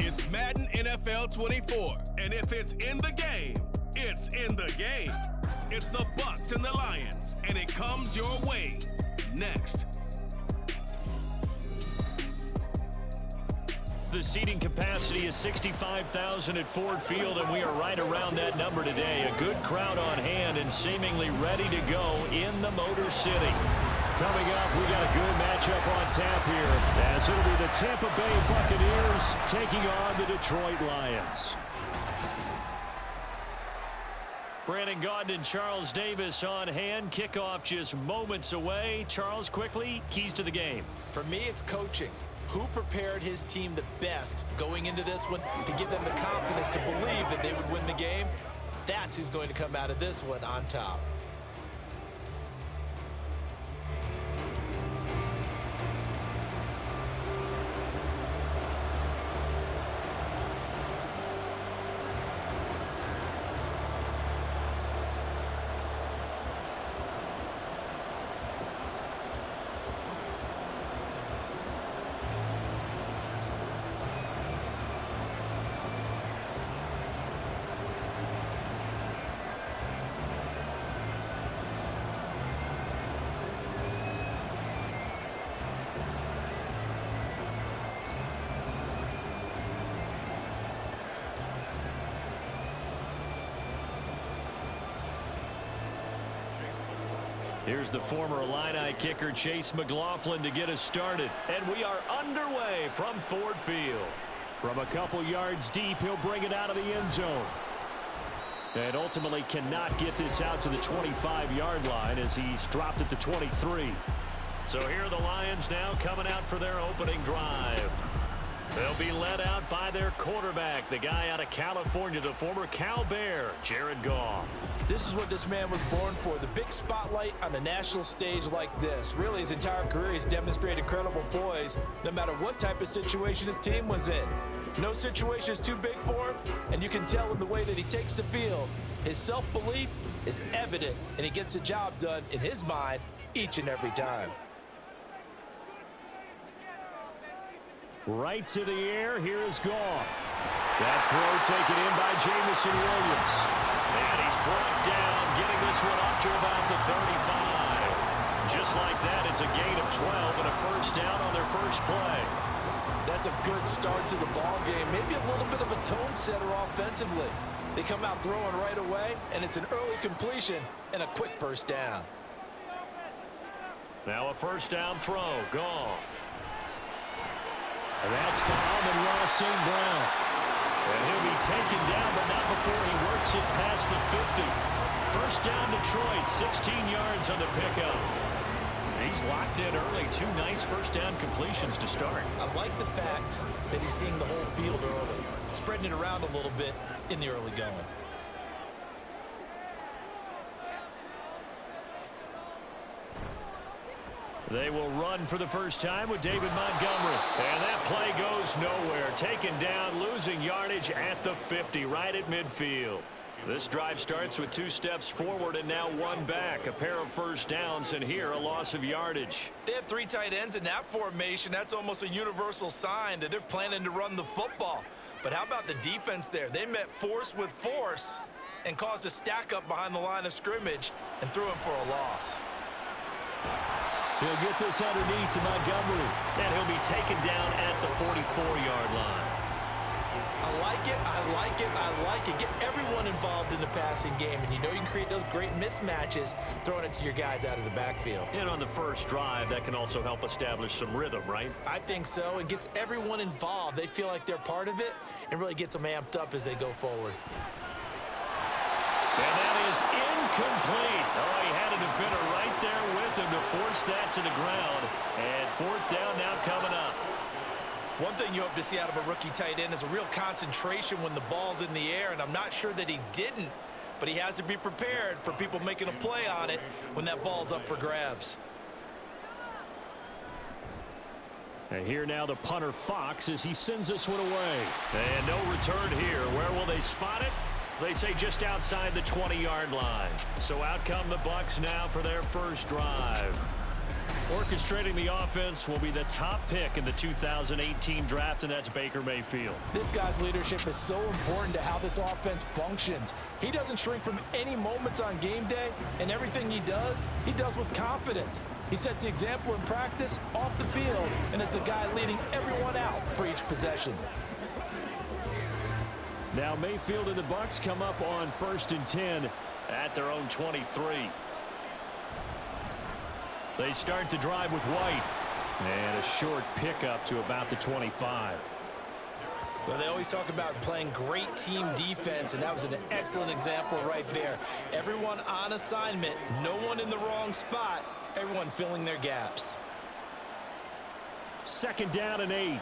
It's Madden NFL 24, and if it's in the game, it's in the game. It's the Bucs and the Lions, and it comes your way next. The seating capacity is 65,000 at Ford Field, and we are right around that number today. A good crowd on hand and seemingly ready to go in the Motor City. Coming up, we got a good matchup on tap here, as it'll be the Tampa Bay Buccaneers taking on the Detroit Lions. Brandon Gaudin and Charles Davis on hand. Kickoff just moments away. Charles, quickly, keys to the game. For me, it's coaching. Who prepared his team the best going into this one to give them the confidence to believe that they would win the game? That's who's going to come out of this one on top. Here's the former Illini kicker Chase McLaughlin to get us started. And we are underway from Ford Field. From a couple yards deep, he'll bring it out of the end zone. And ultimately cannot get this out to the 25-yard line as he's dropped at the 23. So here are the Lions now coming out for their opening drive. They'll be led out by their quarterback, the guy out of California, the former Cal Bear, Jared Goff. This is what this man was born for, the big spotlight on a national stage like this. Really, his entire career, he's demonstrated incredible poise, no matter what type of situation his team was in. No situation is too big for him, and you can tell in the way that he takes the field. His self-belief is evident, and he gets the job done in his mind each and every time. Right to the air, here is Goff. That throw taken in by Jamison Williams. And he's brought down, getting this one up to about the 35. Just like that, it's a gain of 12 and a first down on their first play. That's a good start to the ball game. Maybe a little bit of a tone setter offensively. They come out throwing right away, and it's an early completion and a quick first down. Now a first down throw, Goff. And that's to Amon-Ra St. Brown. And he'll be taken down, but not before he works it past the 50. First down Detroit, 16 yards on the pickup. He's locked in early. Two nice first down completions to start. I like the fact that he's seeing the whole field early, spreading it around a little bit in the early going. They will run for the first time with David Montgomery. And that play goes nowhere. Taken down, losing yardage at the 50, right at midfield. This drive starts with 2 steps forward and now 1 back. A pair of first downs, and here a loss of yardage. They have 3 tight ends in that formation. That's almost a universal sign that they're planning to run the football. But how about the defense there? They met force with force and caused a stack up behind the line of scrimmage and threw him for a loss. He'll get this underneath to Montgomery, and he'll be taken down at the 44-yard line. I like it, I like it, I like it. Get everyone involved in the passing game, and you know you can create those great mismatches throwing it to your guys out of the backfield. And on the first drive, that can also help establish some rhythm, right? I think so. It gets everyone involved. They feel like they're part of it and really gets them amped up as they go forward. And that is incomplete. Oh, he had a defender right there with him to force that to the ground. And fourth down now coming up. One thing you hope to see out of a rookie tight end is a real concentration when the ball's in the air, and I'm not sure that he didn't, but he has to be prepared for people making a play on it when that ball's up for grabs. And here now the punter Fox as he sends this one away. And no return here. Where will they spot it? They say just outside the 20-yard line. So out come the Bucs now for their first drive. Orchestrating the offense will be the top pick in the 2018 draft, and that's Baker Mayfield. This guy's leadership is so important to how this offense functions. He doesn't shrink from any moments on game day, and everything he does with confidence. He sets the example in practice, off the field, and is the guy leading everyone out for each possession. Now Mayfield and the Bucs come up on 1st and 10 at their own 23. They start the drive with White. And a short pickup to about the 25. Well, they always talk about playing great team defense, and that was an excellent example right there. Everyone on assignment, no one in the wrong spot, everyone filling their gaps. 2nd down and 8.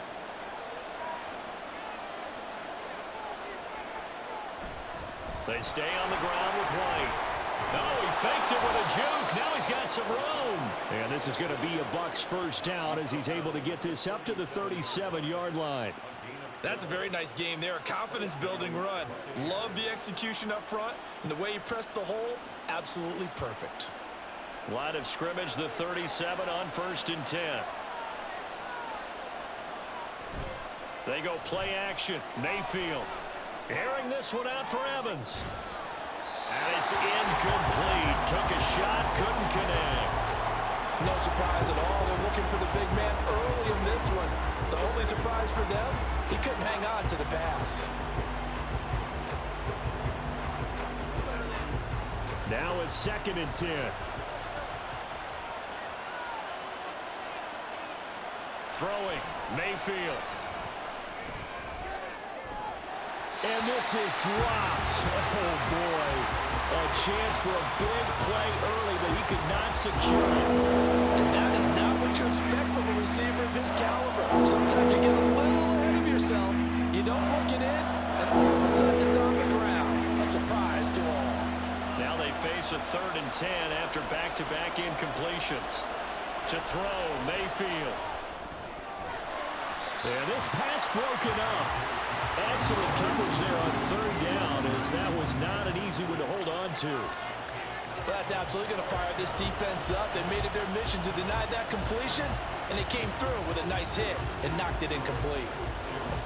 They stay on the ground with White. Oh, he faked it with a juke. Now he's got some room. And this is going to be a Bucs first down as he's able to get this up to the 37-yard line. That's a very nice game there. A confidence-building run. Love the execution up front, and the way he pressed the hole, absolutely perfect. Line of scrimmage, the 37 on 1st and 10. They go play action. Mayfield airing this one out for Evans. And it's incomplete. Took a shot, couldn't connect. No surprise at all. They're looking for the big man early in this one. The only surprise for them, he couldn't hang on to the pass. Now it's 2nd and 10. Throwing, Mayfield. And this is dropped. Oh, boy. A chance for a big play early, but he could not secure it. And that is not what you expect from a receiver of this caliber. Sometimes you get a little ahead of yourself. You don't look it in, and all of a sudden it's on the ground. A surprise to all. Now they face a 3rd and 10 after back-to-back incompletions. To throw, Mayfield. And this pass broken up. Excellent coverage there on 3rd down, as that was not an easy one to hold on to. Well, that's absolutely going to fire this defense up. They made it their mission to deny that completion, and they came through with a nice hit and knocked it incomplete.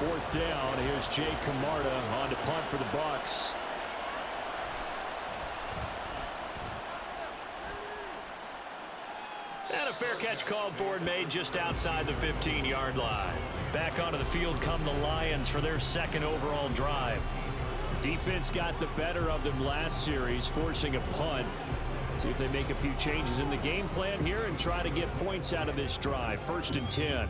4th down. Here's Jake Camarda on to punt for the Bucs. And a fair catch called for and made just outside the 15-yard line. Back onto the field come the Lions for their 2nd overall drive. Defense got the better of them last series, forcing a punt. See if they make a few changes in the game plan here and try to get points out of this drive. 1st and 10.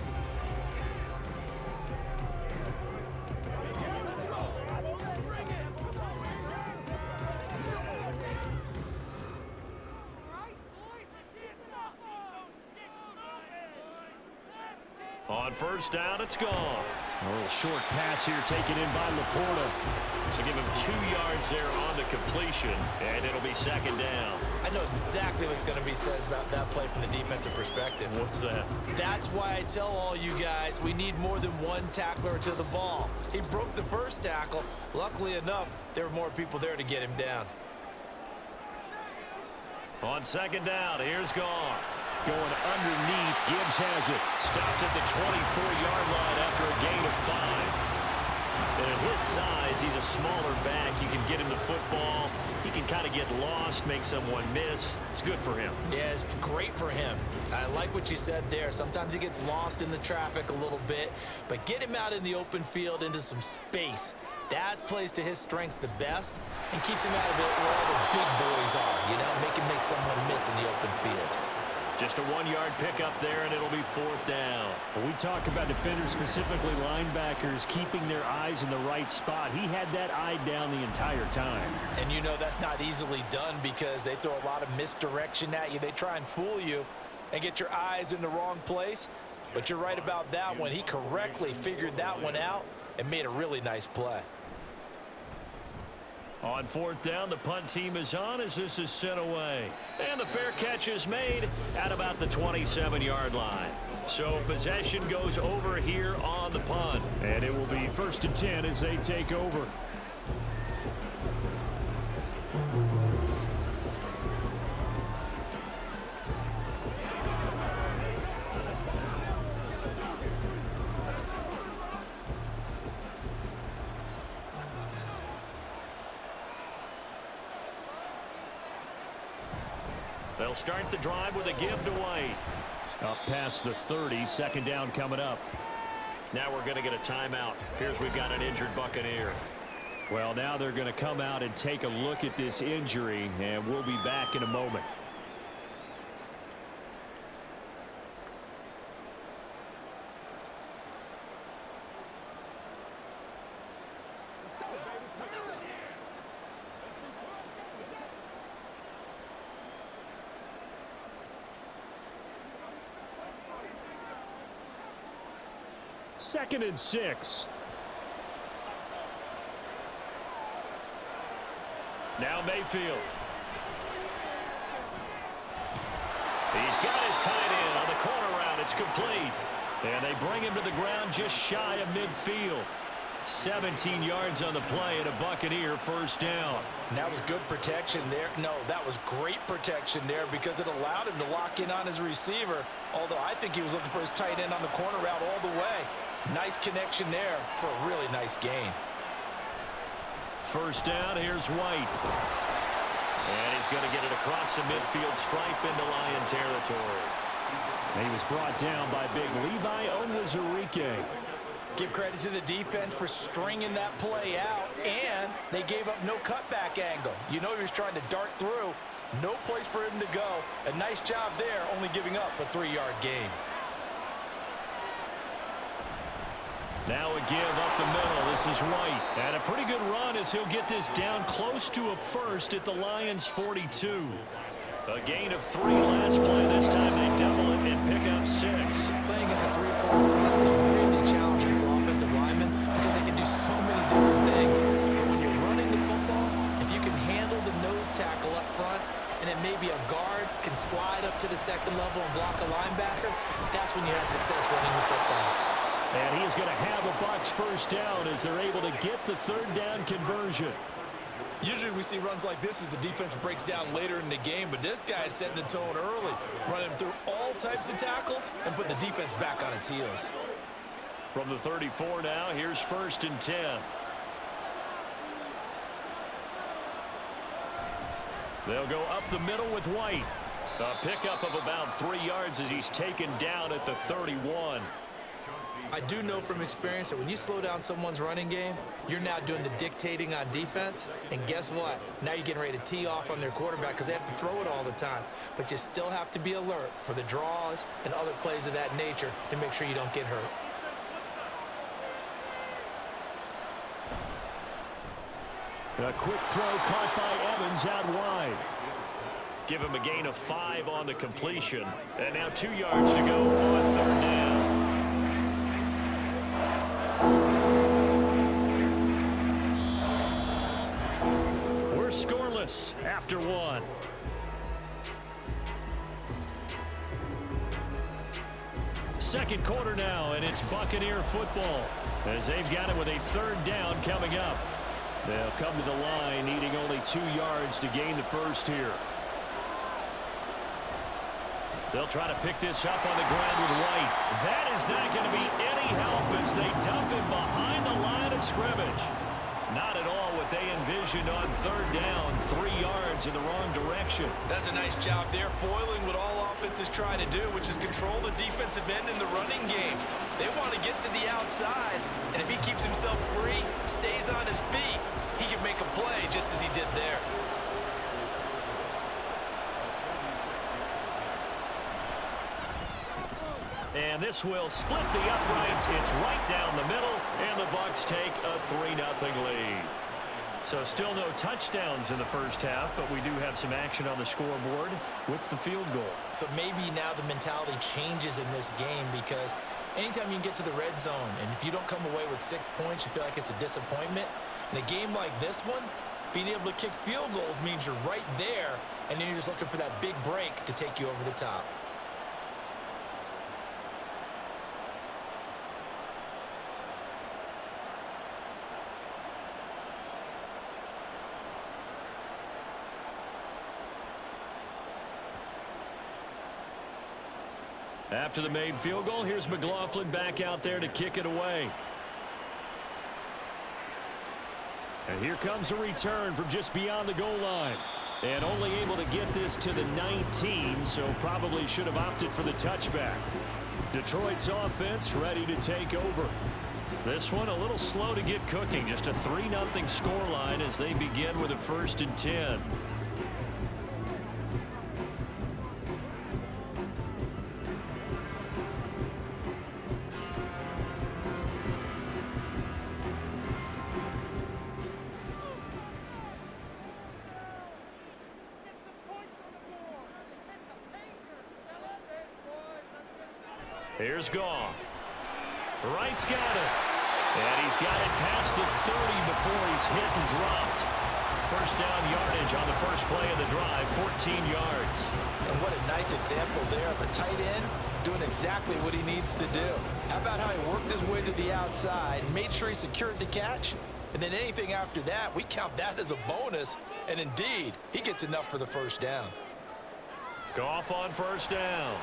On 1st down, it's gone. A little short pass here taken in by Laporta. So give him 2 yards there on the completion, and it'll be 2nd down. I know exactly what's going to be said about that play from the defensive perspective. What's that? That's why I tell all you guys we need more than one tackler to the ball. He broke the first tackle. Luckily enough, there were more people there to get him down. On 2nd down, here's Goff. Going underneath, Gibbs has it. Stopped at the 24-yard line after a gain of 5. And at his size, he's a smaller back. You can get him the football. He can kind of get lost, make someone miss. It's good for him. Yeah, it's great for him. I like what you said there. Sometimes he gets lost in the traffic a little bit, but get him out in the open field into some space. That plays to his strengths the best and keeps him out of it where all the big boys are, you know, make him make someone miss in the open field. Just a 1-yard pickup there, and it'll be 4th down. When we talk about defenders, specifically linebackers, keeping their eyes in the right spot, he had that eye down the entire time. And you know that's not easily done because they throw a lot of misdirection at you. They try and fool you and get your eyes in the wrong place. But you're right about that one. He correctly figured that one out and made a really nice play. On 4th down, the punt team is on as this is sent away. And the fair catch is made at about the 27-yard line. So possession goes over here on the punt. And it will be 1st and 10 as they take over. They'll start the drive with a give to White. Up past the 30, second down coming up. Now we're going to get a timeout. Here's we've got an injured Buccaneer. Well, now they're going to come out and take a look at this injury, and we'll be back in a moment. Second and 6. Now Mayfield. He's got his tight end on the corner route. It's complete. And they bring him to the ground just shy of midfield. 17 yards on the play and a Buccaneer first down. And that was good protection there. No, that was great protection there because it allowed him to lock in on his receiver. Although I think he was looking for his tight end on the corner route all the way. Nice connection there for a really nice gain. First down, here's White. And he's going to get it across the midfield stripe into Lion territory. And he was brought down by big Levi Onwuzurike. Give credit to the defense for stringing that play out, and they gave up no cutback angle. You know he was trying to dart through. No place for him to go. A nice job there, only giving up a 3-yard gain. Now a give up the middle. This is White. And a pretty good run as he'll get this down close to a first at the Lions' 42. A gain of 3 last play. This time they double it and pick up 6. Playing against a 3-4 front is really challenging for offensive linemen because they can do so many different things. But when you're running the football, if you can handle the nose tackle up front, and then maybe a guard can slide up to the second level and block a linebacker, that's when you have success running the football. And he is going to have a Bucs first down as they're able to get the third down conversion. Usually we see runs like this as the defense breaks down later in the game, but this guy is setting the tone early, running through all types of tackles and putting the defense back on its heels. From the 34 now, here's first and 10. They'll go up the middle with White. A pickup of about 3 yards as he's taken down at the 31. I do know from experience that when you slow down someone's running game, you're now doing the dictating on defense. And guess what? Now you're getting ready to tee off on their quarterback because they have to throw it all the time. But you still have to be alert for the draws and other plays of that nature to make sure you don't get hurt. A quick throw caught by Evans out wide. Give him a gain of 5 on the completion. And now 2 yards to go on third down. We're scoreless after 1. Second quarter now, and it's Buccaneer football as they've got it with a third down coming up. They'll come to the line needing only 2 yards to gain the first here. They'll try to pick this up on the ground with White. That is not going to be any help as they dump him behind the line of scrimmage. Not at all what they envisioned on third down. 3 yards in the wrong direction. That's a nice job there, foiling what all offenses try to do, which is control the defensive end in the running game. They want to get to the outside, and if he keeps himself free, stays on his feet, he can make a play just as he did there. And this will split the uprights. It's right down the middle, and the Bucs take a 3-0 lead. So still no touchdowns in the first half, but we do have some action on the scoreboard with the field goal. So maybe now the mentality changes in this game because anytime you can get to the red zone, and if you don't come away with 6 points, you feel like it's a disappointment. In a game like this one, being able to kick field goals means you're right there, and then you're just looking for that big break to take you over the top. After the made field goal, here's McLaughlin back out there to kick it away. And here comes a return from just beyond the goal line. And only able to get this to the 19, so probably should have opted for the touchback. Detroit's offense ready to take over. This one a little slow to get cooking. Just a 3-0 scoreline as they begin with a 1st and 10. Here's Goff. Wright's got it. And he's got it past the 30 before he's hit and dropped. 1st down yardage on the first play of the drive, 14 yards. And what a nice example there of a tight end doing exactly what he needs to do. How about how he worked his way to the outside, made sure he secured the catch, and then anything after that, we count that as a bonus. And indeed, he gets enough for the 1st down. Goff on 1st down.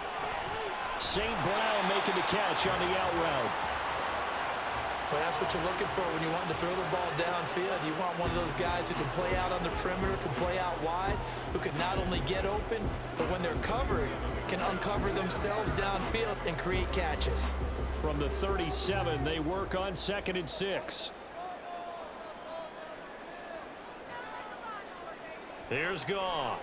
St. Brown making the catch on the out route. Well, that's what you're looking for when you want to throw the ball downfield. You want one of those guys who can play out on the perimeter, can play out wide, who can not only get open, but when they're covered, can uncover themselves downfield and create catches. From the 37, they work on 2nd and 6. Here's Goff.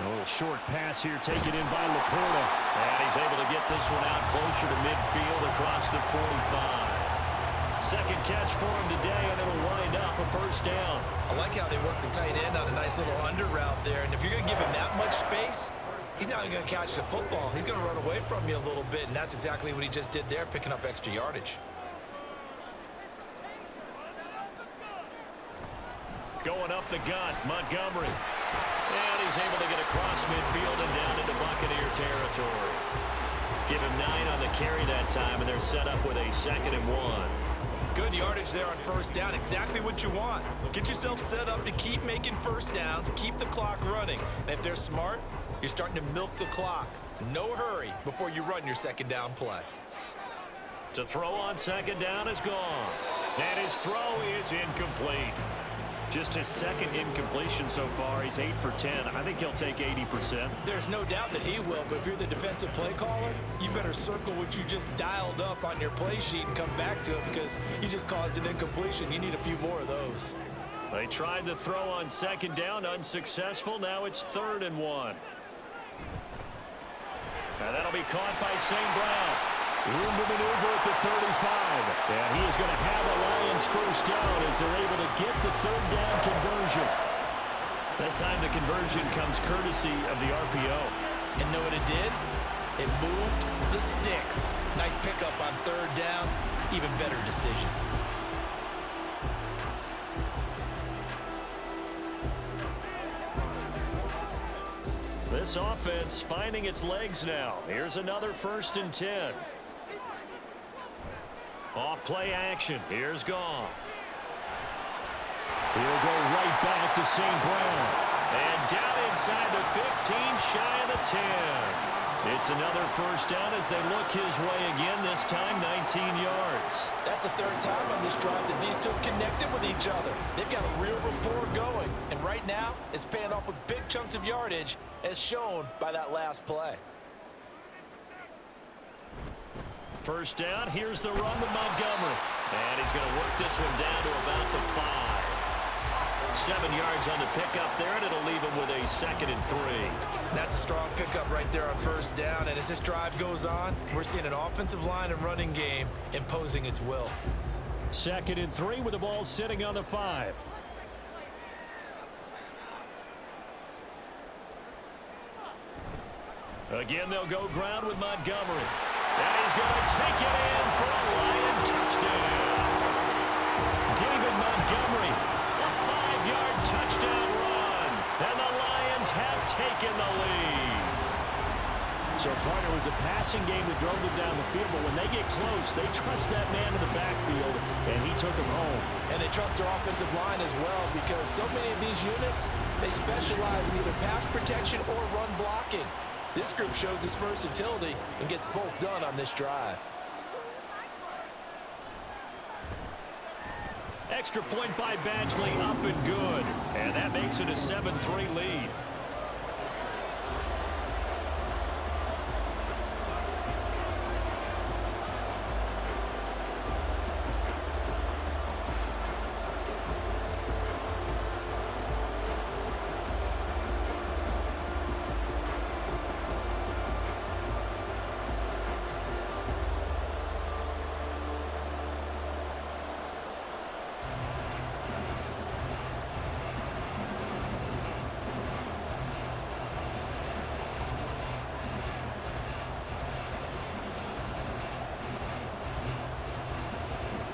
A little short pass here taken in by Laporta. And he's able to get this one out closer to midfield across the 45. 2nd catch for him today, and it'll wind up a 1st down. I like how they work the tight end on a nice little under route there. And if you're going to give him that much space, he's not going to catch the football. He's going to run away from you a little bit, and that's exactly what he just did there, picking up extra yardage. Going up the gut, Montgomery. And he's able to get across midfield and down into Buccaneer territory. Give him 9 on the carry that time, and they're set up with a 2nd and 1. Good yardage there on 1st down. Exactly what you want. Get yourself set up to keep making 1st downs, keep the clock running. And if they're smart, you're starting to milk the clock. No hurry before you run your 2nd down play. To throw on 2nd down is Goff. And his throw is incomplete. Just his 2nd incompletion so far. He's 8 for 10. I think he'll take 80%. There's no doubt that he will, but if you're the defensive play caller, you better circle what you just dialed up on your play sheet and come back to it because you just caused an incompletion. You need a few more of those. They tried to throw on 2nd down, unsuccessful. Now it's 3rd and 1. And that'll be caught by St. Brown. Room to maneuver at the 35. And he is going to have a Lions 1st down as they're able to get the 3rd down conversion. That time the conversion comes courtesy of the RPO. And know what it did? It moved the sticks. Nice pickup on 3rd down. Even better decision. This offense finding its legs now. Here's another 1st and 10. Off play action. Here's Goff. He'll go right back to St. Brown. And down inside the 15, shy of the 10. It's another 1st down as they look his way again, this time 19 yards. That's the 3rd time on this drive that these two have connected with each other. They've got a real rapport going. And right now, it's paying off with big chunks of yardage, as shown by that last play. 1st down, here's the run with Montgomery. And he's going to work this one down to about the 5. 7 yards on the pickup there, and it'll leave him with a 2nd and 3. That's a strong pickup right there on 1st down. And as this drive goes on, we're seeing an offensive line and running game imposing its will. 2nd and 3 with the ball sitting on the 5. Again, they'll go ground with Montgomery. And he's going to take it in for a Lion touchdown. David Montgomery, a 5-yard touchdown run. And the Lions have taken the lead. So, partner, it was a passing game that drove them down the field, but when they get close, they trust that man in the backfield, and he took him home. And they trust their offensive line as well because so many of these units, they specialize in either pass protection or run blocking. This group shows its versatility and gets both done on this drive. Extra point by Badgley, up and good. And that makes it a 7-3 lead.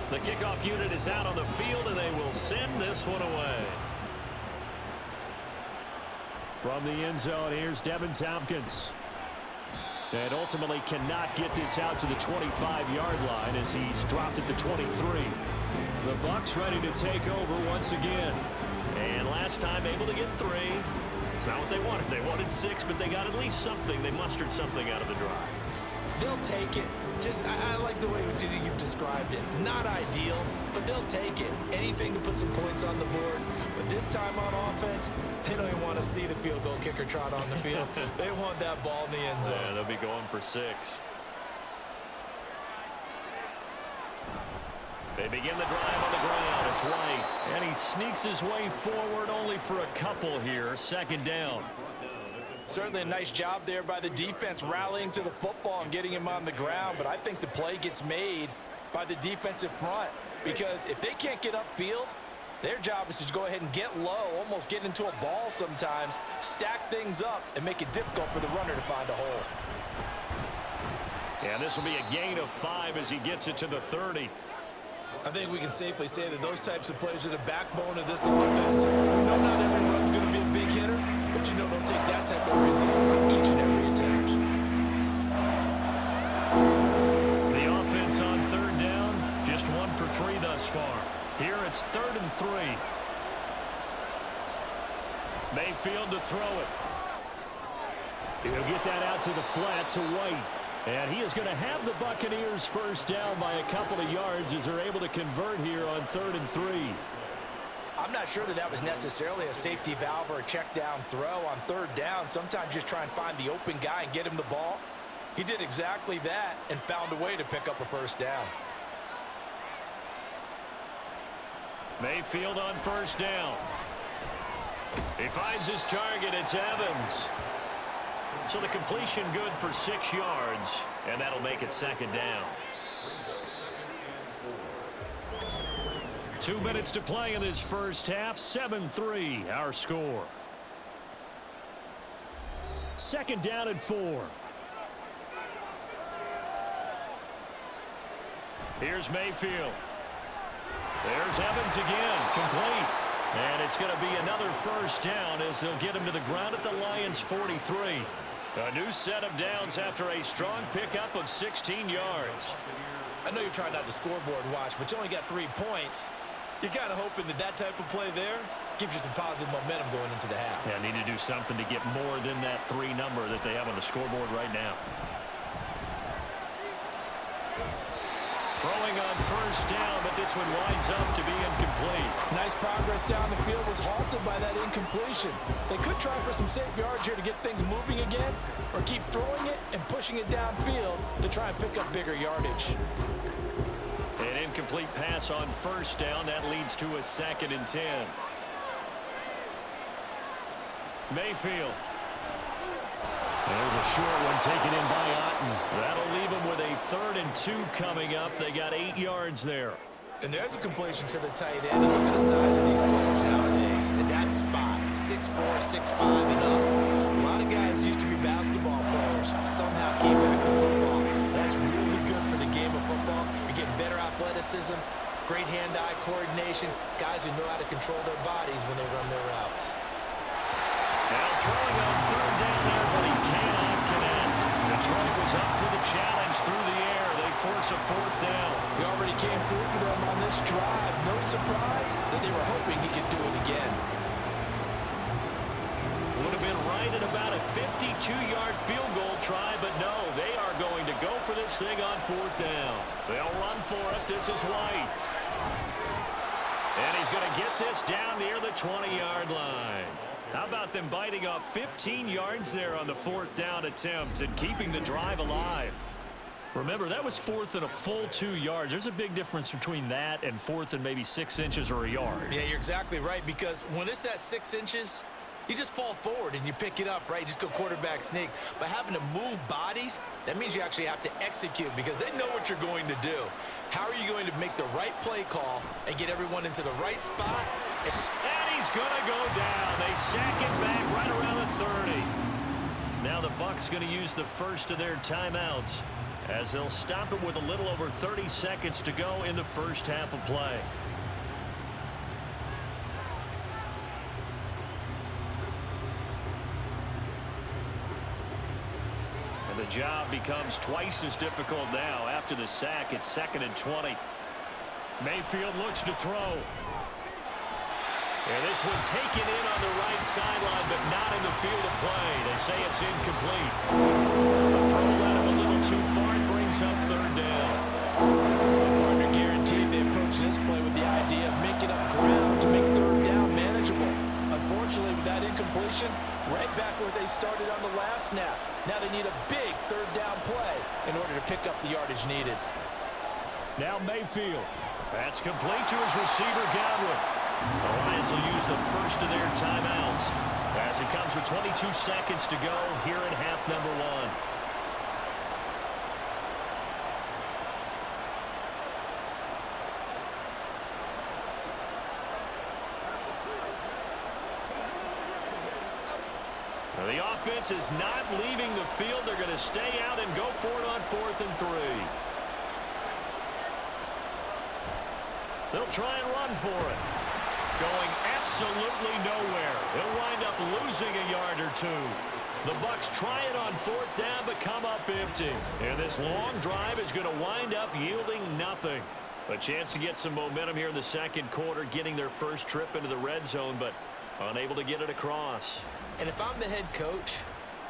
The kickoff unit is out on the field, and they will send this one away. From the end zone, here's Devin Tompkins. And ultimately cannot get this out to the 25-yard line as he's dropped at the 23. The Bucs ready to take over once again. And last time able to get 3. It's not what they wanted. They wanted 6, but they got at least something. They mustered something out of the drive. They'll take it. I like the way you've described it. Not ideal, but they'll take it. Anything to put some points on the board. But this time on offense, they don't even want to see the field goal kicker trot on the field. They want that ball in the end zone. Yeah, they'll be going for 6. They begin the drive on the ground. It's White. And he sneaks his way forward only for a couple here. 2nd down. Certainly a nice job there by the defense rallying to the football and getting him on the ground. But I think the play gets made by the defensive front, because if they can't get upfield, their job is to go ahead and get low, almost get into a ball sometimes, stack things up, and make it difficult for the runner to find a hole. And this will be a gain of 5 as he gets it to the 30. I think we can safely say that those types of plays are the backbone of this offense. We know not every run's going to be a big hitter, but you know they'll take that type of result on each and every attempt. The offense on 3rd down, just 1 for 3 thus far. Here it's 3rd and 3. Mayfield to throw it. He'll get that out to the flat to White. And he is going to have the Buccaneers first down by a couple of yards as they're able to convert here on 3rd and 3. I'm not sure that was necessarily a safety valve or a check down throw on 3rd down. Sometimes just try and find the open guy and get him the ball. He did exactly that and found a way to pick up a first down. Mayfield on 1st down. He finds his target. It's Evans. So the completion good for 6 yards, and that'll make it 2nd down. 2 minutes to play in this first half. 7-3 our score. 2nd down and 4. Here's Mayfield. There's Evans again, complete. And it's going to be another first down as they'll get him to the ground at the Lions' 43. A new set of downs after a strong pickup of 16 yards. I know you're trying not to scoreboard watch, but you only got 3 points. You're kind of hoping that that type of play there gives you some positive momentum going into the half. Yeah, need to do something to get more than that 3 number that they have on the scoreboard right now. Throwing on first down, but this one winds up to be incomplete. Nice progress down the field, was halted by that incompletion. They could try for some safe yards here to get things moving again, or keep throwing it and pushing it downfield to try and pick up bigger yardage. An incomplete pass on first down. That leads to a 2nd and 10. Mayfield. There's a short one taken in by Otten. That'll leave him with a 3rd and 2 coming up. They got 8 yards there. And there's a completion to the tight end. And look at the size of these players nowadays. At that spot, 6'4", 6'5", and up. A lot of guys used to be basketball players. Somehow came back to football. That's really good for the game of football. You're getting better athleticism, great hand-eye coordination, guys who know how to control their bodies when they run their routes. Now throwing on 3rd down there, but he cannot connect. Detroit was up for the challenge through the air. They force a 4th down. He already came through for them on this drive. No surprise that they were hoping he could do it again. Would have been right at about a 52-yard field goal try, but no, they are going to go for this thing on 4th down. They'll run for it. This is White. And he's going to get this down near the 20-yard line. How about them biting off 15 yards there on the 4th down attempt and keeping the drive alive? Remember, that was 4th and a full 2 yards. There's a big difference between that and 4th and maybe 6 inches or a yard. Yeah, you're exactly right, because when it's that 6 inches, you just fall forward and you pick it up, right? You just go quarterback sneak. But having to move bodies, that means you actually have to execute because they know what you're going to do. How are you going to make the right play call and get everyone into the right spot? And he's going to go down. They sack it back right around the 30. Now the Bucs going to use the first of their timeouts as they'll stop it with a little over 30 seconds to go in the first half of play. And the job becomes twice as difficult now. After the sack, it's 2nd and 20. Mayfield looks to throw. And this one taken in on the right sideline, but not in the field of play. They say it's incomplete. The throw led him a little too far and brings up 3rd down. The partner guaranteed they approach this play with the idea of making up ground to make 3rd down manageable. Unfortunately, with that incompletion, right back where they started on the last snap. Now they need a big 3rd down play in order to pick up the yardage needed. Now Mayfield. That's complete to his receiver, Godwin. The Lions will use the first of their timeouts as it comes with 22 seconds to go here in half number 1. Now the offense is not leaving the field. They're going to stay out and go for it on 4th and 3. They'll try and run for it. Going absolutely nowhere. He'll wind up losing a yard or 2. The Bucs try it on 4th down, but come up empty. And this long drive is going to wind up yielding nothing. A chance to get some momentum here in the 2nd quarter, getting their first trip into the red zone, but unable to get it across. And if I'm the head coach,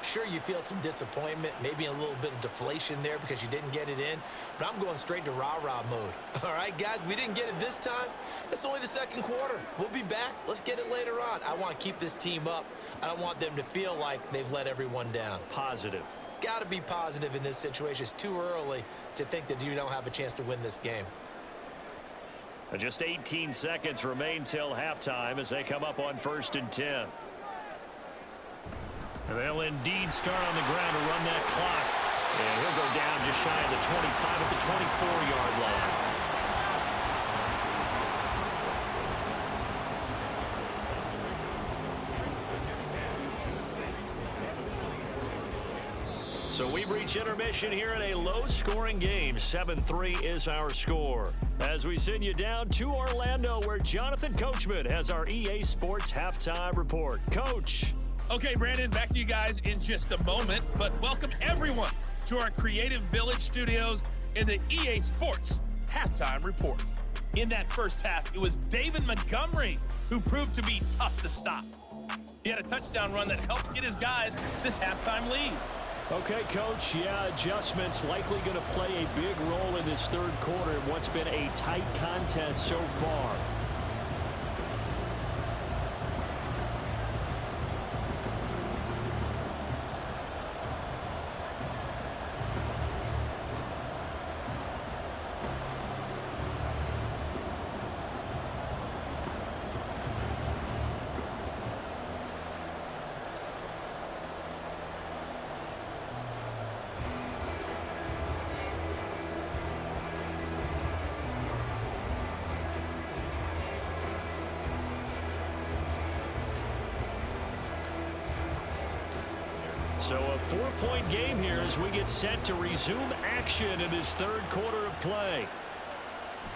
sure, you feel some disappointment, maybe a little bit of deflation there because you didn't get it in, but I'm going straight to rah-rah mode. All right, guys, we didn't get it this time. It's only the 2nd quarter. We'll be back. Let's get it later on. I want to keep this team up. I don't want them to feel like they've let everyone down. Positive. Got to be positive in this situation. It's too early to think that you don't have a chance to win this game. Just 18 seconds remain till halftime as they come up on 1st and 10. And they'll indeed start on the ground to run that clock. And he'll go down just shy of the 25 at the 24-yard line. So we've reached intermission here in a low-scoring game. 7-3 is our score. As we send you down to Orlando, where Jonathan Coachman has our EA Sports Halftime Report. Coach. Okay, Brandon, back to you guys in just a moment, but welcome everyone to our Creative Village studios in the EA Sports Halftime Report. In that first half, it was David Montgomery who proved to be tough to stop. He had a touchdown run that helped get his guys this halftime lead. Okay, Coach, yeah, adjustments likely going to play a big role in this 3rd quarter in what's been a tight contest so far. So a 4-point game here as we get set to resume action in this 3rd quarter of play.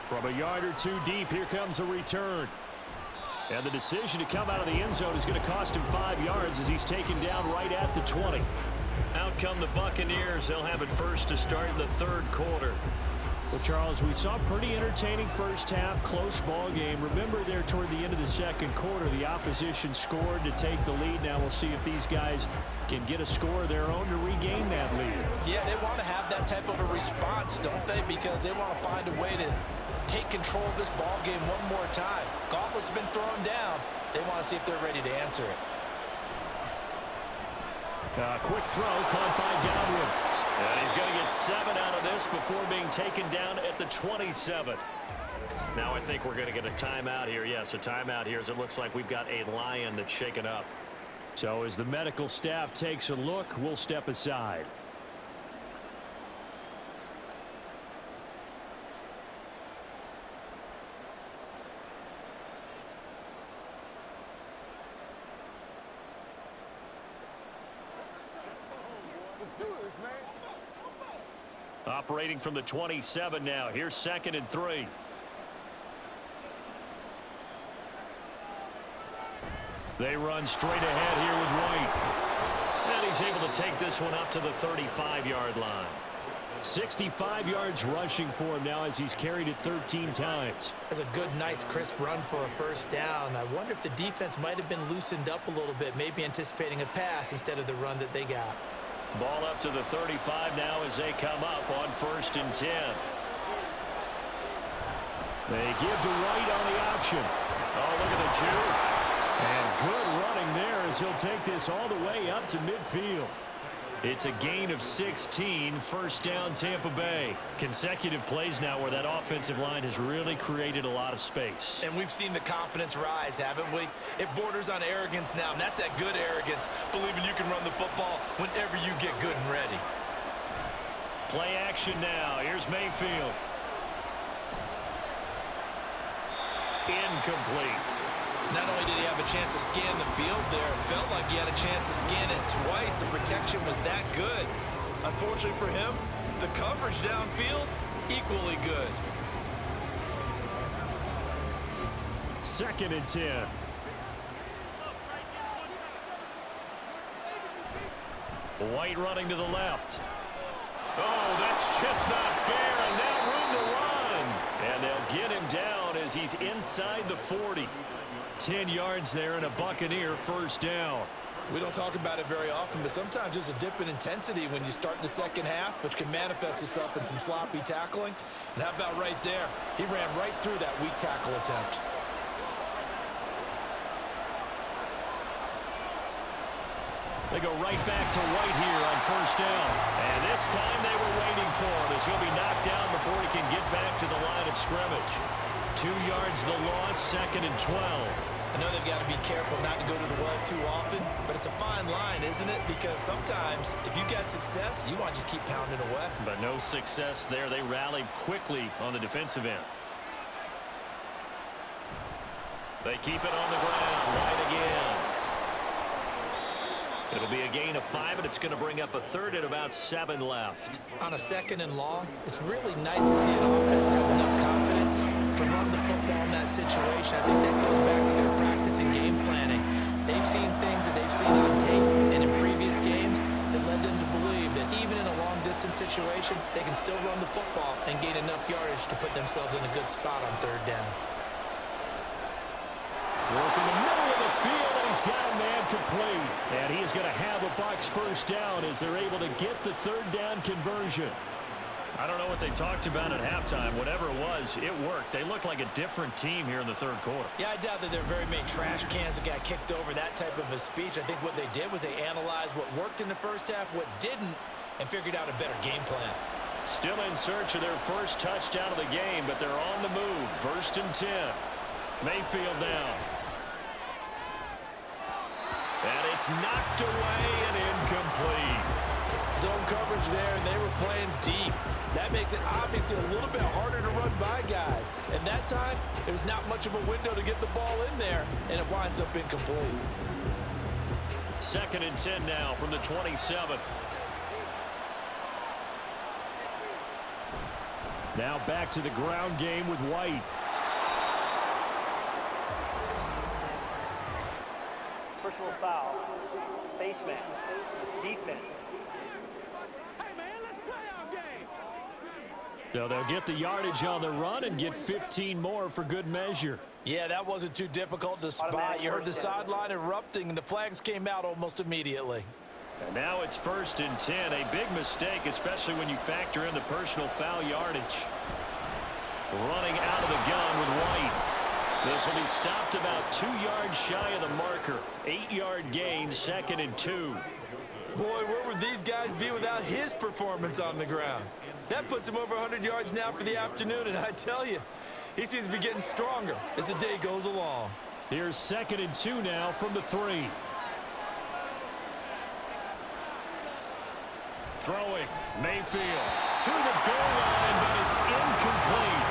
From a yard or 2 deep, here comes a return. And the decision to come out of the end zone is going to cost him 5 yards as he's taken down right at the 20. Out come the Buccaneers. They'll have it first to start in the 3rd quarter. Well, Charles, we saw a pretty entertaining first half, close ball game. Remember there toward the end of the 2nd quarter, the opposition scored to take the lead. Now we'll see if these guys can get a score of their own to regain that lead. Yeah, they want to have that type of a response, don't they? Because they want to find a way take control of this ball game one more time. Gauntlet's been thrown down. They want to see if they're ready to answer it. Quick throw caught by Godwin. And he's going to get 7 out of this before being taken down at the 27. Now I think we're going to get a timeout here. Yes, a timeout here as it looks like we've got a Lion that's shaken up. So as the medical staff takes a look, we'll step aside. Operating from the 27 now. Here's 2nd and 3. They run straight ahead here with White. And he's able to take this one up to the 35-yard line. 65 yards rushing for him now as he's carried it 13 times. That's a good, nice, crisp run for a first down. I wonder if the defense might have been loosened up a little bit, maybe anticipating a pass instead of the run that they got. Ball up to the 35 now as they come up on 1st and 10. They give to White on the option. Oh, look at the juke. And good running there as he'll take this all the way up to midfield. It's a gain of 16, 1st down Tampa Bay. Consecutive plays now where that offensive line has really created a lot of space. And we've seen the confidence rise, haven't we? It borders on arrogance now, and that's that good arrogance, believing you can run the football whenever you get good and ready. Play action now. Here's Mayfield. Incomplete. Not only did he have a chance to scan the field there, it felt like he had a chance to scan it twice. The protection was that good. Unfortunately for him, the coverage downfield, equally good. 2nd and 10. White running to the left. Oh, that's just not fair, and now room to run. And they'll get him down as he's inside the 40. 10 yards there and a Buccaneer 1st down. We don't talk about it very often, but sometimes there's a dip in intensity when you start the second half, which can manifest itself in some sloppy tackling. And how about right there? He ran right through that weak tackle attempt. They go right back to White here on 1st down. And this time they were waiting for him as he'll be knocked down before he can get back to the line of scrimmage. 2 yards the loss, 2nd and 12. I know they've got to be careful not to go to the well too often, but it's a fine line, isn't it? Because sometimes if you got success, you want to just keep pounding away. But no success there. They rallied quickly on the defensive end. They keep it on the ground. White again. It'll be a gain of 5, and it's going to bring up a 3rd and about 7 left. On a 2nd and long, it's really nice to see an offense that has enough confidence to run the football in that situation. I think that goes back to their practice and game planning. They've seen things that they've seen on tape and in previous games that led them to believe that even in a long-distance situation, they can still run the football and gain enough yardage to put themselves in a good spot on 3rd down. Work in the middle of the field, and he's got a man complete. And he is going to have a Bucs 1st down as they're able to get the 3rd down conversion. I don't know what they talked about at halftime. Whatever it was, it worked. They look like a different team here in the 3rd quarter. Yeah, I doubt that there are very many trash cans that got kicked over, that type of a speech. I think what they did was they analyzed what worked in the 1st half, what didn't, and figured out a better game plan. Still in search of their 1st touchdown of the game, but they're on the move. 1st and 10. Mayfield down. And it's knocked away and incomplete. Zone coverage there, and they were playing deep. That makes it obviously a little bit harder to run by guys. And that time, there was not much of a window to get the ball in there, and it winds up incomplete. 2nd and 10 now from the 27. Now back to the ground game with White. Personal foul, face mask, defense. Hey man, let's play our game. So they'll get the yardage on the run and get 15 more for good measure. Yeah, that wasn't too difficult to spot. You heard the sideline erupting, and the flags came out almost immediately. And now it's 1st and 10. A big mistake, especially when you factor in the personal foul yardage. Running out of the gun with White. This will be stopped about 2 yards shy of the marker. 8-yard gain, 2nd and 2. Boy, where would these guys be without his performance on the ground? That puts him over 100 yards now for the afternoon, and I tell you, he seems to be getting stronger as the day goes along. Here's 2nd and 2 now from the 3. Throwing, Mayfield to the goal line, but it's incomplete.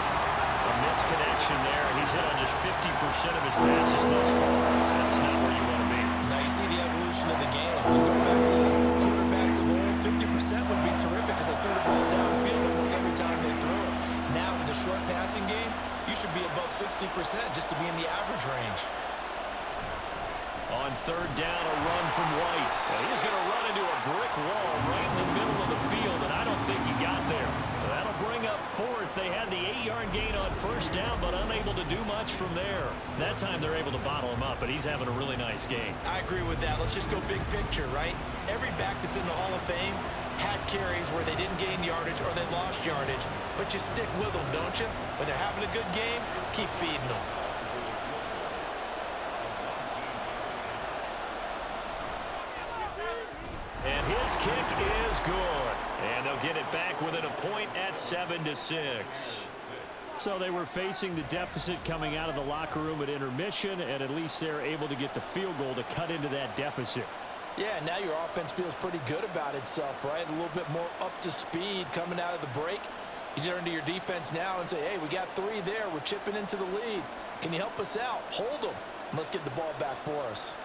A misconnection there. He's hit on just 50% of his passes thus far. That's not where you want to be. Now you see the evolution of the game. You go back to the quarterbacks of old, 50% would be terrific because they threw the ball downfield almost every time they threw it. Now with the short passing game, you should be above 60% just to be in the average range. On 3rd down, a run from White. Well, he's going to run into a brick wall right in the middle of the field, and I don't think he got there. That'll bring up 4th. They had the 8-yard gain on 1st down, but unable to do much from there. That time they're able to bottle him up, but he's having a really nice game. I agree with that. Let's just go big picture, right? Every back that's in the Hall of Fame had carries where they didn't gain yardage or they lost yardage, but you stick with them, don't you? When they're having a good game, keep feeding them. And his kick is good. And they'll get it back within a point at 7-6. So they were facing the deficit coming out of the locker room at intermission, and at least they're able to get the field goal to cut into that deficit. Yeah, now your offense feels pretty good about itself, right? A little bit more up to speed coming out of the break. You turn to your defense now and say, hey, we got 3 there. We're chipping into the lead. Can you help us out? Hold them. And let's get the ball back for us.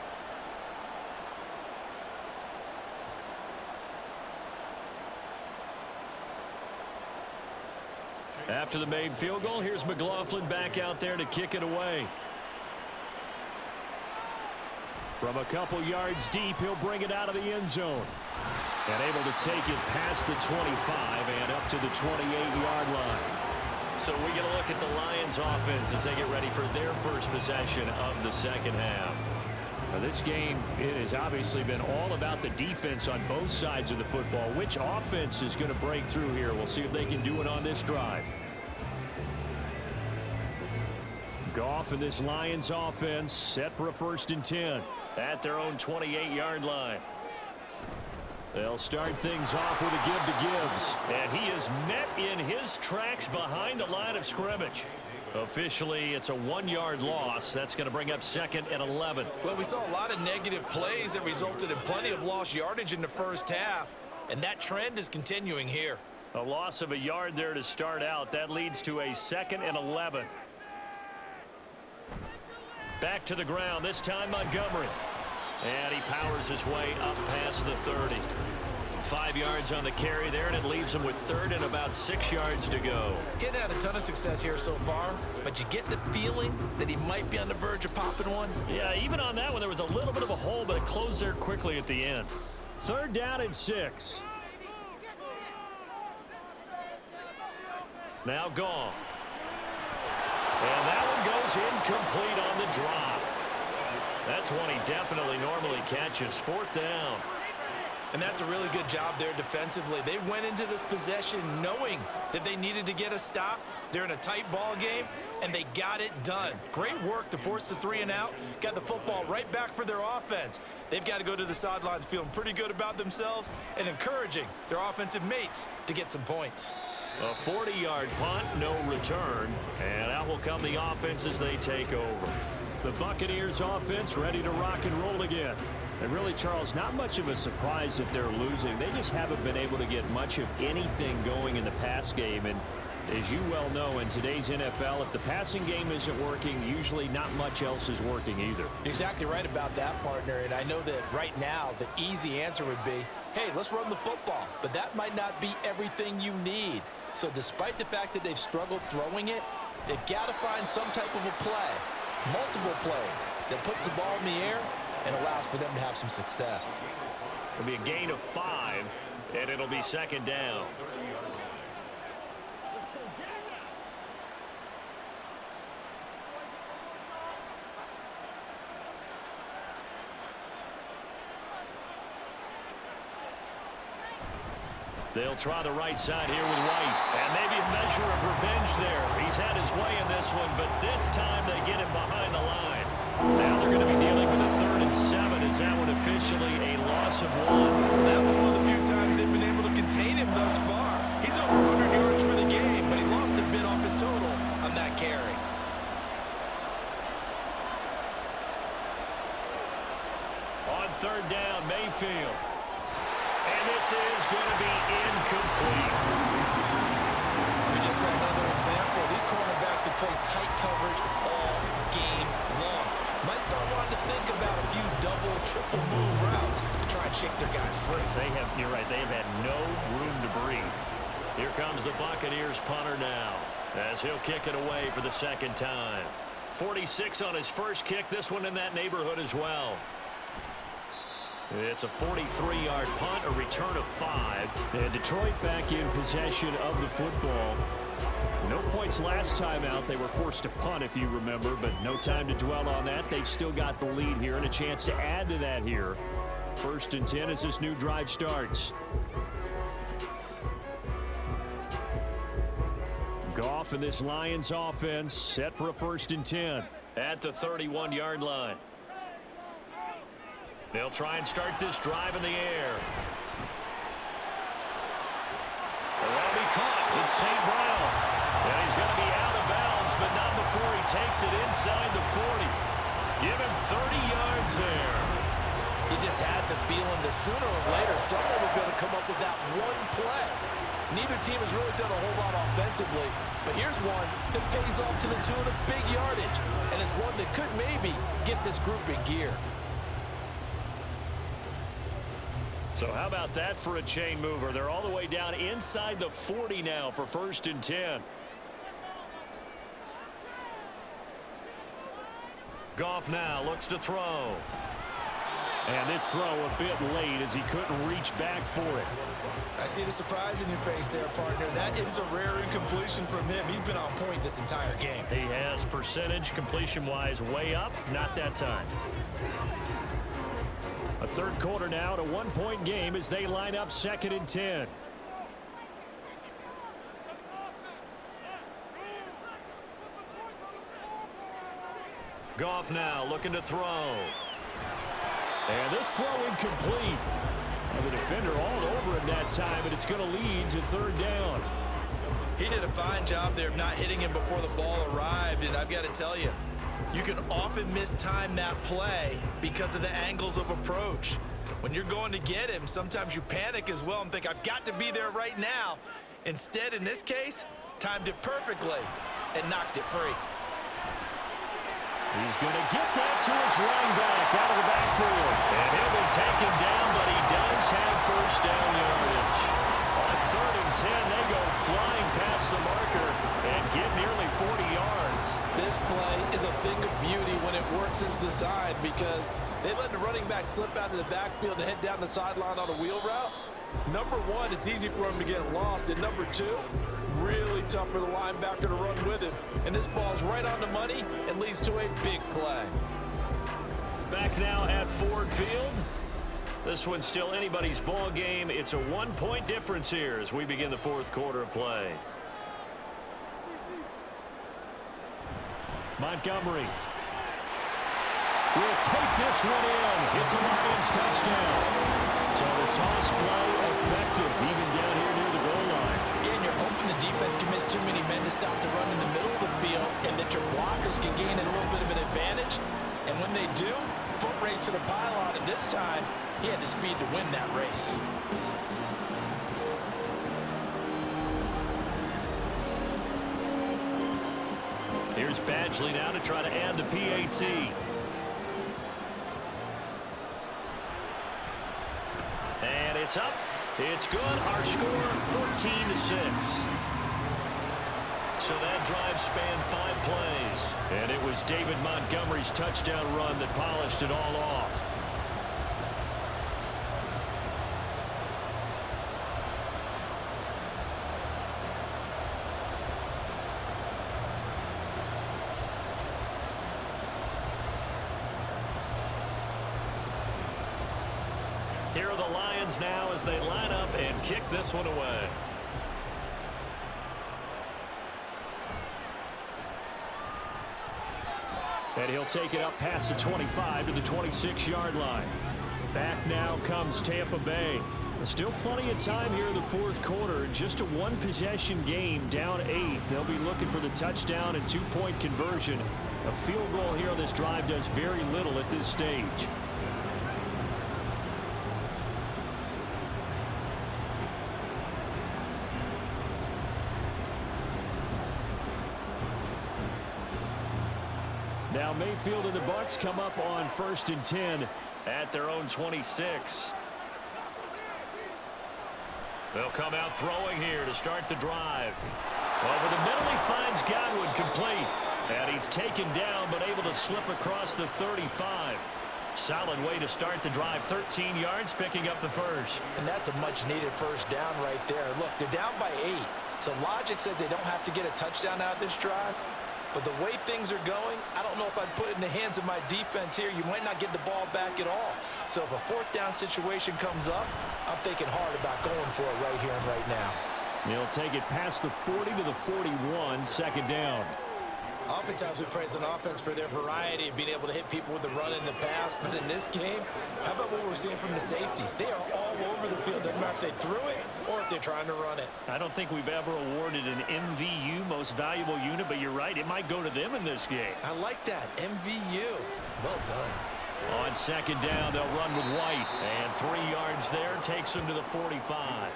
After the made field goal, here's McLaughlin back out there to kick it away. From a couple yards deep, he'll bring it out of the end zone. And able to take it past the 25 and up to the 28-yard line. So we get a look at the Lions offense as they get ready for their first possession of the second half. Now this game, it has obviously been all about the defense on both sides of the football. Which offense is going to break through here? We'll see if they can do it on this drive. Goff and this Lions offense set for a 1st and 10 at their own 28-yard line. They'll start things off with a give to Gibbs. And he is met in his tracks behind the line of scrimmage. Officially, it's a 1-yard loss. That's going to bring up 2nd and 11. Well, we saw a lot of negative plays that resulted in plenty of lost yardage in the first half, and that trend is continuing here. A loss of a yard there to start out. That leads to a 2nd and 11. Back to the ground, this time Montgomery. And he powers his way up past the 30. 5 yards on the carry there, and it leaves him with 3rd and about 6 yards to go. Getting had a ton of success here so far, but you get the feeling that he might be on the verge of popping one. Yeah, even on that one, there was a little bit of a hole, but it closed there quickly at the end. 3rd down and 6. Now Goff. And that one goes incomplete on the drop. That's one he definitely normally catches. 4th down. And that's a really good job there defensively. They went into this possession knowing that they needed to get a stop. They're in a tight ball game, and they got it done. Great work to force the 3 and out. Got the football right back for their offense. They've got to go to the sidelines feeling pretty good about themselves and encouraging their offensive mates to get some points. A 40-yard punt, no return, and out will come the offense as they take over. The Buccaneers offense ready to rock and roll again. And really, Charles, not much of a surprise that they're losing. They just haven't been able to get much of anything going in the pass game. And as you well know, in today's NFL, if the passing game isn't working, usually not much else is working either. You're exactly right about that, partner. And I know that right now the easy answer would be, hey, let's run the football. But that might not be everything you need. So despite the fact that they've struggled throwing it, they've got to find some type of a play, multiple plays, that puts the ball in the air and allows for them to have some success. It'll be a gain of 5, and it'll be 2nd down. They'll try the right side here with White. And maybe a measure of revenge there. He's had his way in this one, but this time they get him behind the line. Now they're going to be dealing with a 3rd and 7. Is that one officially a loss of 1? That was one of the few times they've been able to contain him thus far. He's over 100 yards for the game, but he lost a bit off his total on that carry. On 3rd down, Mayfield. And this is going to be incomplete. We just saw another example. These cornerbacks have played tight coverage all game long. Might start wanting to think about a few double, triple move routes to try and shake their guys free. You're right, they've had no room to breathe. Here comes the Buccaneers punter now, as he'll kick it away for the 2nd time. 46 on his first kick, this one in that neighborhood as well. It's a 43-yard punt, a return of 5. And Detroit back in possession of the football. No points last time out. They were forced to punt, if you remember, but no time to dwell on that. They've still got the lead here and a chance to add to that here. 1st and 10 as this new drive starts. Goff and this Lions offense set for a 1st and 10 at the 31-yard line. They'll try and start this drive in the air. That'll be caught. It's St. Brown. And he's going to be out of bounds, but not before he takes it inside the 40. Give him 30 yards there. You just had the feeling that sooner or later someone was going to come up with that one play. Neither team has really done a whole lot offensively, but here's one that pays off to the tune of big yardage, and it's one that could maybe get this group in gear. So how about that for a chain mover? They're all the way down inside the 40 now for 1st and 10. Goff now looks to throw. And this throw a bit late as he couldn't reach back for it. I see the surprise in your face there, partner. That is a rare incompletion from him. He's been on point this entire game. He has percentage completion-wise way up, not that time. A 3rd quarter now, to 1-point game as they line up 2nd and 10. Goff now looking to throw. And this throw incomplete. And the defender all over him that time, and it's going to lead to 3rd down. He did a fine job there of not hitting him before the ball arrived, and I've got to tell you, you can often mistime that play because of the angles of approach. When you're going to get him, sometimes you panic as well and think, I've got to be there right now. Instead, in this case, timed it perfectly and knocked it free. He's going to get that to his running back out of the backfield. And he'll be taken down, but he does have 1st down yardage. On 3rd and 10, they go flying past the marker and get nearly 40 yards. This play is a thing of beauty when it works as designed because they let the running back slip out of the backfield and head down the sideline on a wheel route. Number 1, it's easy for him to get lost. And number 2, really tough for the linebacker to run with him. And this ball's right on the money and leads to a big play. Back now at Ford Field. This one's still anybody's ball game. It's a 1-point difference here as we begin the 4th quarter of play. Montgomery will take this one in. It's a Lions touchdown. So the toss play effective even down here near the goal line. And you're hoping the defense commits too many men to stop the run in the middle of the field and that your blockers can gain a little bit of an advantage. And when they do, foot race to the pylon, and this time he had the speed to win that race. Here's Badgley now to try to add the PAT. And it's up. It's good. Our score, 14-6. So that drive spanned 5 plays. And it was David Montgomery's touchdown run that polished it all off. here are the Lions now as they line up and kick this one away. And he'll take it up past the 25 to the 26-yard line. Back now comes Tampa Bay. Still plenty of time here in the fourth quarter. Just a one-possession game, down 8. They'll be looking for the touchdown and two-point conversion. A field goal here on this drive does very little at this stage. Now Mayfield and the Bucs come up on 1st and 10 at their own 26. They'll come out throwing here to start the drive. Over the middle, he finds Godwin complete. And he's taken down, but able to slip across the 35. Solid way to start the drive. 13 yards, picking up the first. And that's a much-needed first down right there. Look, they're down by 8. So logic says they don't have to get a touchdown out of this drive. But the way things are going, I don't know if I'd put it in the hands of my defense here. You might not get the ball back at all. So if a fourth down situation comes up, I'm thinking hard about going for it right here and right now. He'll take it past the 40 to the 41, second down. Oftentimes we praise an offense for their variety of being able to hit people with the run in the pass. But in this game, how about what we're seeing from the safeties? They are all over the field. Doesn't matter if they threw it or if they're trying to run it. I don't think we've ever awarded an MVU, most valuable unit, but you're right. It might go to them in this game. I like that. MVU. Well done. On second down, they'll run with White. And 3 yards there takes them to the 45.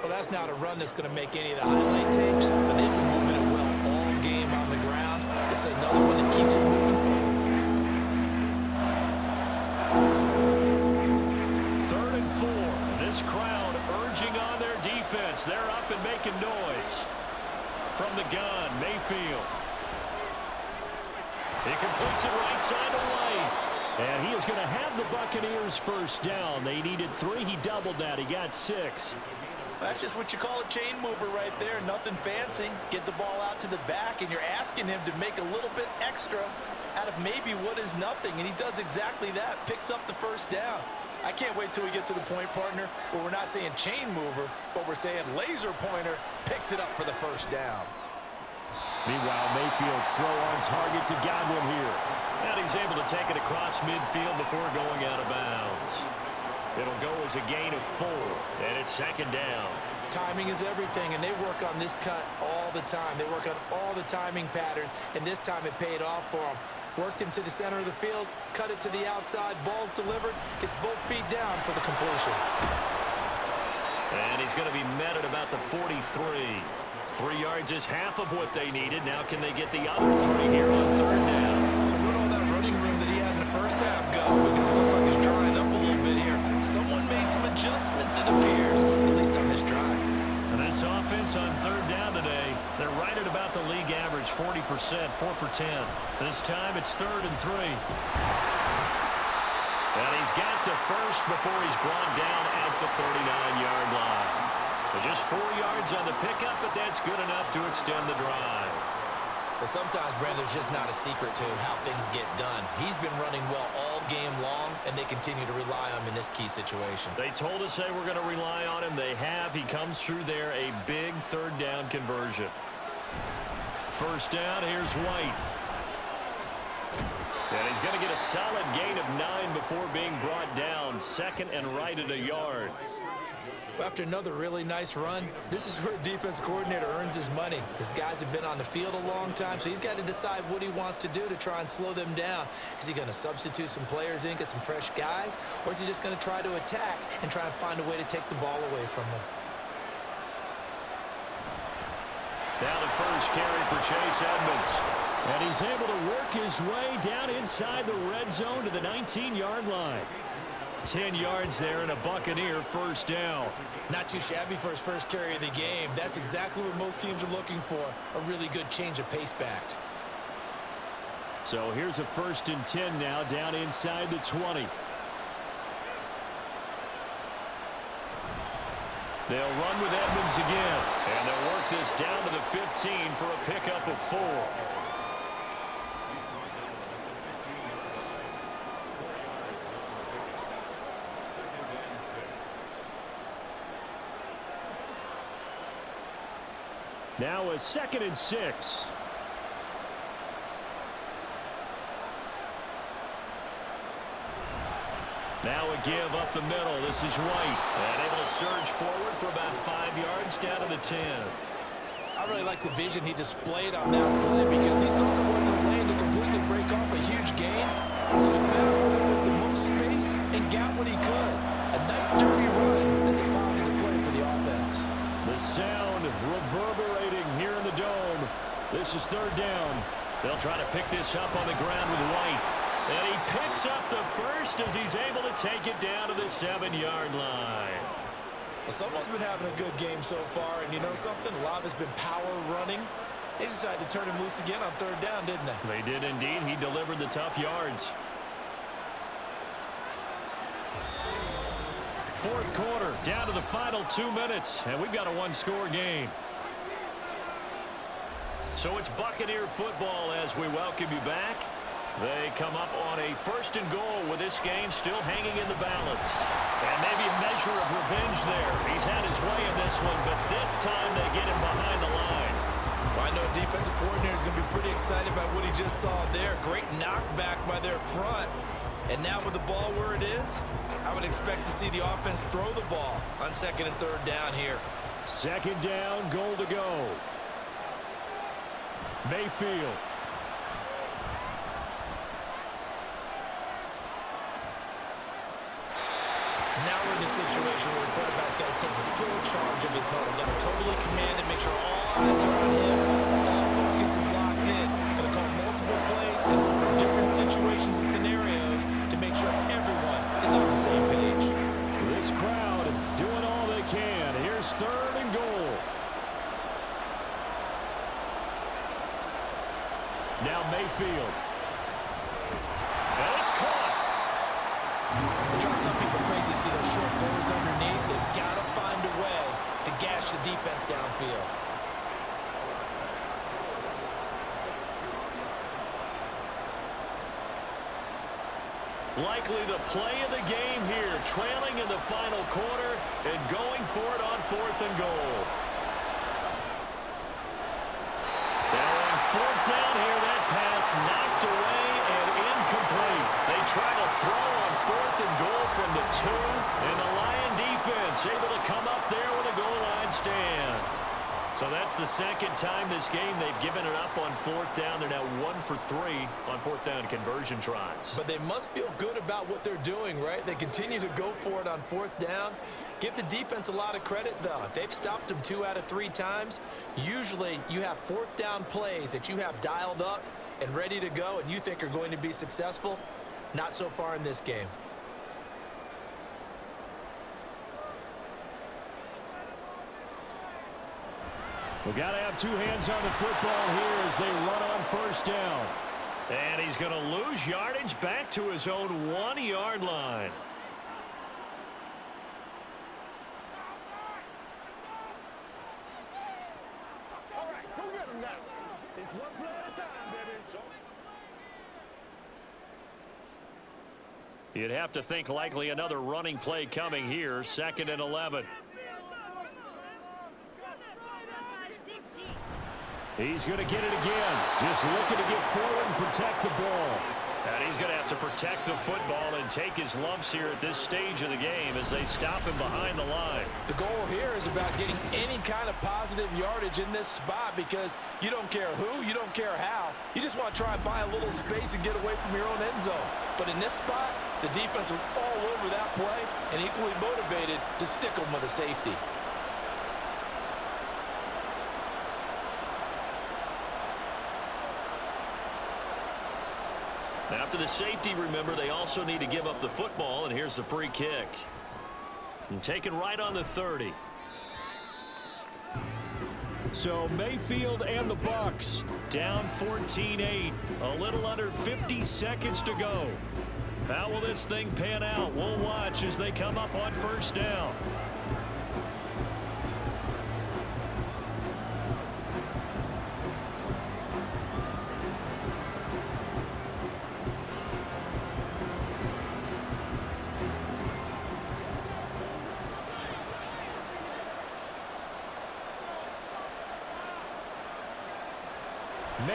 Well, that's not a run that's going to make any of the highlight tapes, but they've been moving it well all game on the ground. This is another one that keeps it moving forward. 3rd and 4. This crowd urging on their defense. They're up and making noise. From the gun, Mayfield. He completes it right side to White. And he is going to have the Buccaneers first down. They needed 3. He doubled that. He got 6. That's just what you call a chain mover right there. Nothing fancy. Get the ball out to the back, and you're asking him to make a little bit extra out of maybe what is nothing, and he does exactly that. Picks up the first down. I can't wait till we get to the point, partner, where we're not saying chain mover, but we're saying laser pointer picks it up for the first down. Meanwhile, Mayfield's throw on target to Godwin here. And he's able to take it across midfield before going out of bounds. It'll go as a gain of 4, and it's second down. Timing is everything, and they work on this cut all the time. They work on all the timing patterns, and this time it paid off for them. Worked him to the center of the field, cut it to the outside, ball's delivered, gets both feet down for the completion. And he's going to be met at about the 43. 3 yards is half of what they needed. Now can they get the other 3 here on 3rd down? So where'd all that running room that he had in the first half go? Because it looks like it's drying up a little bit here. Someone made some adjustments, it appears, at least on this drive. And this offense on 3rd down today, they're right at about the league average, 40%, 4 for 10. This time it's 3rd and 3. And he's got the first before he's brought down at the 39-yard line. Just 4 yards on the pickup, but that's good enough to extend the drive. But sometimes, Brad, there's just not a secret to how things get done. He's been running well all game long, and they continue to rely on him in this key situation. They told us they were going to rely on him. They have. He comes through there, a big 3rd down conversion. First down, here's White. And he's going to get a solid gain of 9 before being brought down. 2nd and right at a yard. After another really nice run, this is where a defense coordinator earns his money. His guys have been on the field a long time, so he's got to decide what he wants to do to try and slow them down. Is he going to substitute some players in, get some fresh guys, or is he just going to try to attack and try and find a way to take the ball away from them? Now the first carry for Chase Edmonds. And he's able to work his way down inside the red zone to the 19-yard line. 10 yards there and a Buccaneer first down. Not too shabby for his first carry of the game. That's exactly what most teams are looking for, a really good change of pace back. So here's a 1st and 10 now down inside the 20. They'll run with Edmonds again, and they'll work this down to the 15 for a pickup of 4. Now a 2nd and 6. Now a give up the middle. This is White. And able to surge forward for about 5 yards down to the 10. I really like the vision he displayed on that play because he saw there wasn't a lane to completely break off a huge gain. So he found where there was the most space and got what he could. A nice dirty run. That's a positive play for the offense. The sound reverberating here in the dome. This is 3rd down. They'll try to pick this up on the ground with White. And he picks up the first as he's able to take it down to the 7-yard line. Well, someone's been having a good game so far, and you know something? A lot of it's been power running. They decided to turn him loose again on 3rd down, didn't they? They did indeed. He delivered the tough yards. 4th quarter, down to the final 2 minutes, and we've got a 1-score game. So it's Buccaneer football as we welcome you back. They come up on a 1st and goal with this game still hanging in the balance. And maybe a measure of revenge there. He's had his way in this one, but this time they get him behind the line. Well, I know defensive coordinator is going to be pretty excited about what he just saw there. Great knockback by their front. And now with the ball where it is, I would expect to see the offense throw the ball on 2nd and 3rd down here. 2nd down, goal to go. Mayfield. Now we're in the situation where the quarterback's got to take full charge of his home. Got to totally command it, make sure all eyes are on him. All focus is locked in. Got to call multiple plays and go over different situations and scenarios to make sure everyone is on the same page. This crowd doing all they can. Here's 3rd and goal. Now Mayfield. And it's caught. It drives some people crazy to see those short throws underneath. They've got to find a way to gash the defense downfield. Likely the play of the game here, trailing in the final quarter and going for it on 4th and goal. Now on 4th down here, that pass knocked away and incomplete. They try to throw on 4th and goal from the 2, and the Lion defense able to come up there with a goal line stand. So that's the 2nd time this game they've given it up on 4th down. They're now 1 for 3 on 4th down conversion tries. But they must feel good about what they're doing, right? They continue to go for it on 4th down. Give the defense a lot of credit, though. If they've stopped them 2 out of 3 times, usually you have 4th down plays that you have dialed up and ready to go and you think are going to be successful. Not so far in this game. We've got to have 2 hands on the football here as they run on 1st down. And he's going to lose yardage back to his own 1-yard line. All right, go get him now. It's one play at a time, baby. You'd have to think likely another running play coming here. 2nd and 11. He's going to get it again. Just looking to get forward and protect the ball. And he's going to have to protect the football and take his lumps here at this stage of the game as they stop him behind the line. The goal here is about getting any kind of positive yardage in this spot because you don't care who, you don't care how. You just want to try and buy a little space and get away from your own end zone. But in this spot, the defense was all over that play and equally motivated to stick them with a safety. After the safety, remember, they also need to give up the football, and here's the free kick. And taken right on the 30. So Mayfield and the Bucs down 14-8. A little under 50 seconds to go. How will this thing pan out? We'll watch as they come up on 1st down.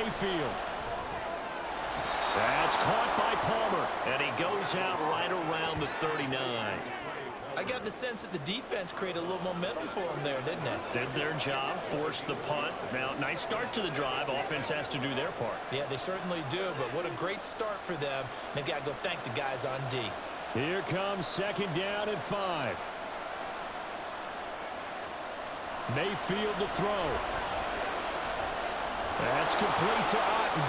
Mayfield. That's caught by Palmer, and he goes out right around the 39. I got the sense that the defense created a little momentum for them there, didn't it? Did their job, forced the punt. Now, nice start to the drive. Offense has to do their part. Yeah, they certainly do, but what a great start for them. They've got to go thank the guys on D. Here comes 2nd down and 5. Mayfield to throw. That's complete to Otten.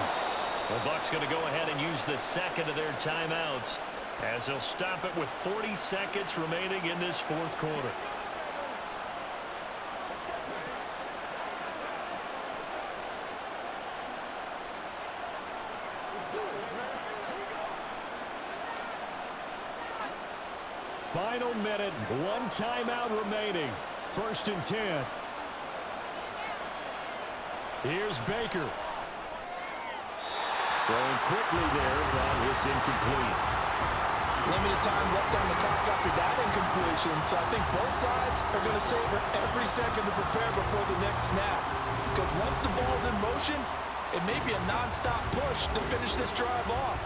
The Bucs going to go ahead and use the second of their timeouts as they'll stop it with 40 seconds remaining in this 4th quarter. Final minute, 1 timeout remaining. 1st and 10. Here's Baker. Throwing quickly there, but it's incomplete. Limited time left on the clock after that incompletion, so I think both sides are going to savor every second to prepare before the next snap. Because once the ball's in motion, it may be a non-stop push to finish this drive off.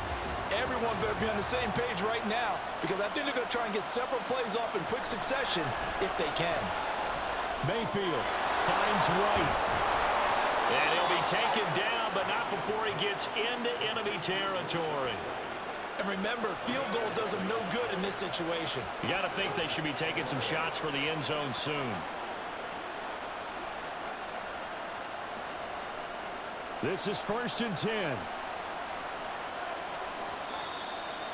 Everyone better be on the same page right now, because I think they're going to try and get several plays off in quick succession if they can. Mayfield finds White. And he'll be taken down, but not before he gets into enemy territory. And remember, field goal does them no good in this situation. You got to think they should be taking some shots for the end zone soon. This is 1st and 10.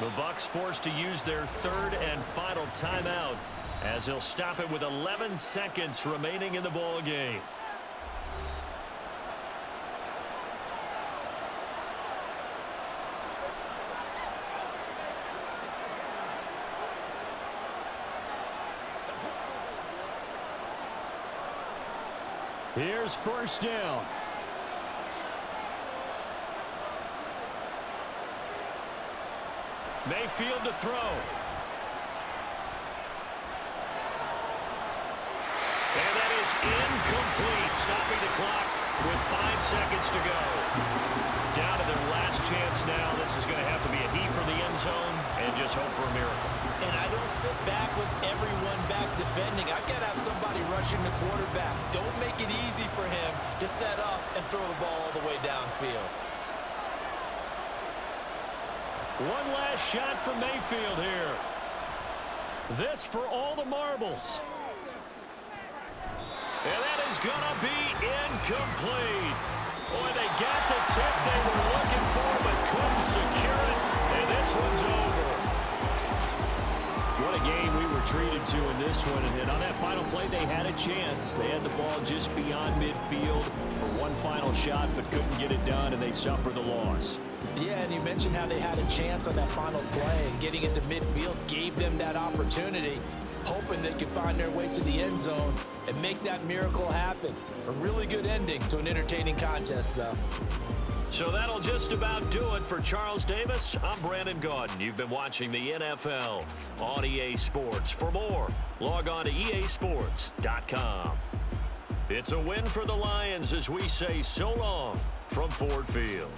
The Bucs forced to use their 3rd and final timeout as they'll stop it with 11 seconds remaining in the ball game. Here's 1st down. Mayfield to throw. And that is incomplete, stopping the clock with 5 seconds to go. Down to their last chance now. This is going to have to be a heave for the end zone and just hope for a miracle. And I don't sit back with everyone back defending. I've got to have somebody rushing the quarterback. Don't make it easy for him to set up and throw the ball all the way downfield. One last shot for Mayfield here. This for all the marbles. And that is going to be incomplete. Boy, they got the tip they were looking for, but couldn't secure it. And this one's over. What a game we were treated to in this one. And on that final play, they had a chance. They had the ball just beyond midfield for one final shot, but couldn't get it done, and they suffered the loss. Yeah, and you mentioned how they had a chance on that final play, and getting into midfield gave them that opportunity, hoping they could find their way to the end zone and make that miracle happen. A really good ending to an entertaining contest, though. So that'll just about do it for Charles Davis. I'm Brandon Gaudin. You've been watching the NFL on EA Sports. For more, log on to easports.com. It's a win for the Lions as we say so long from Ford Field.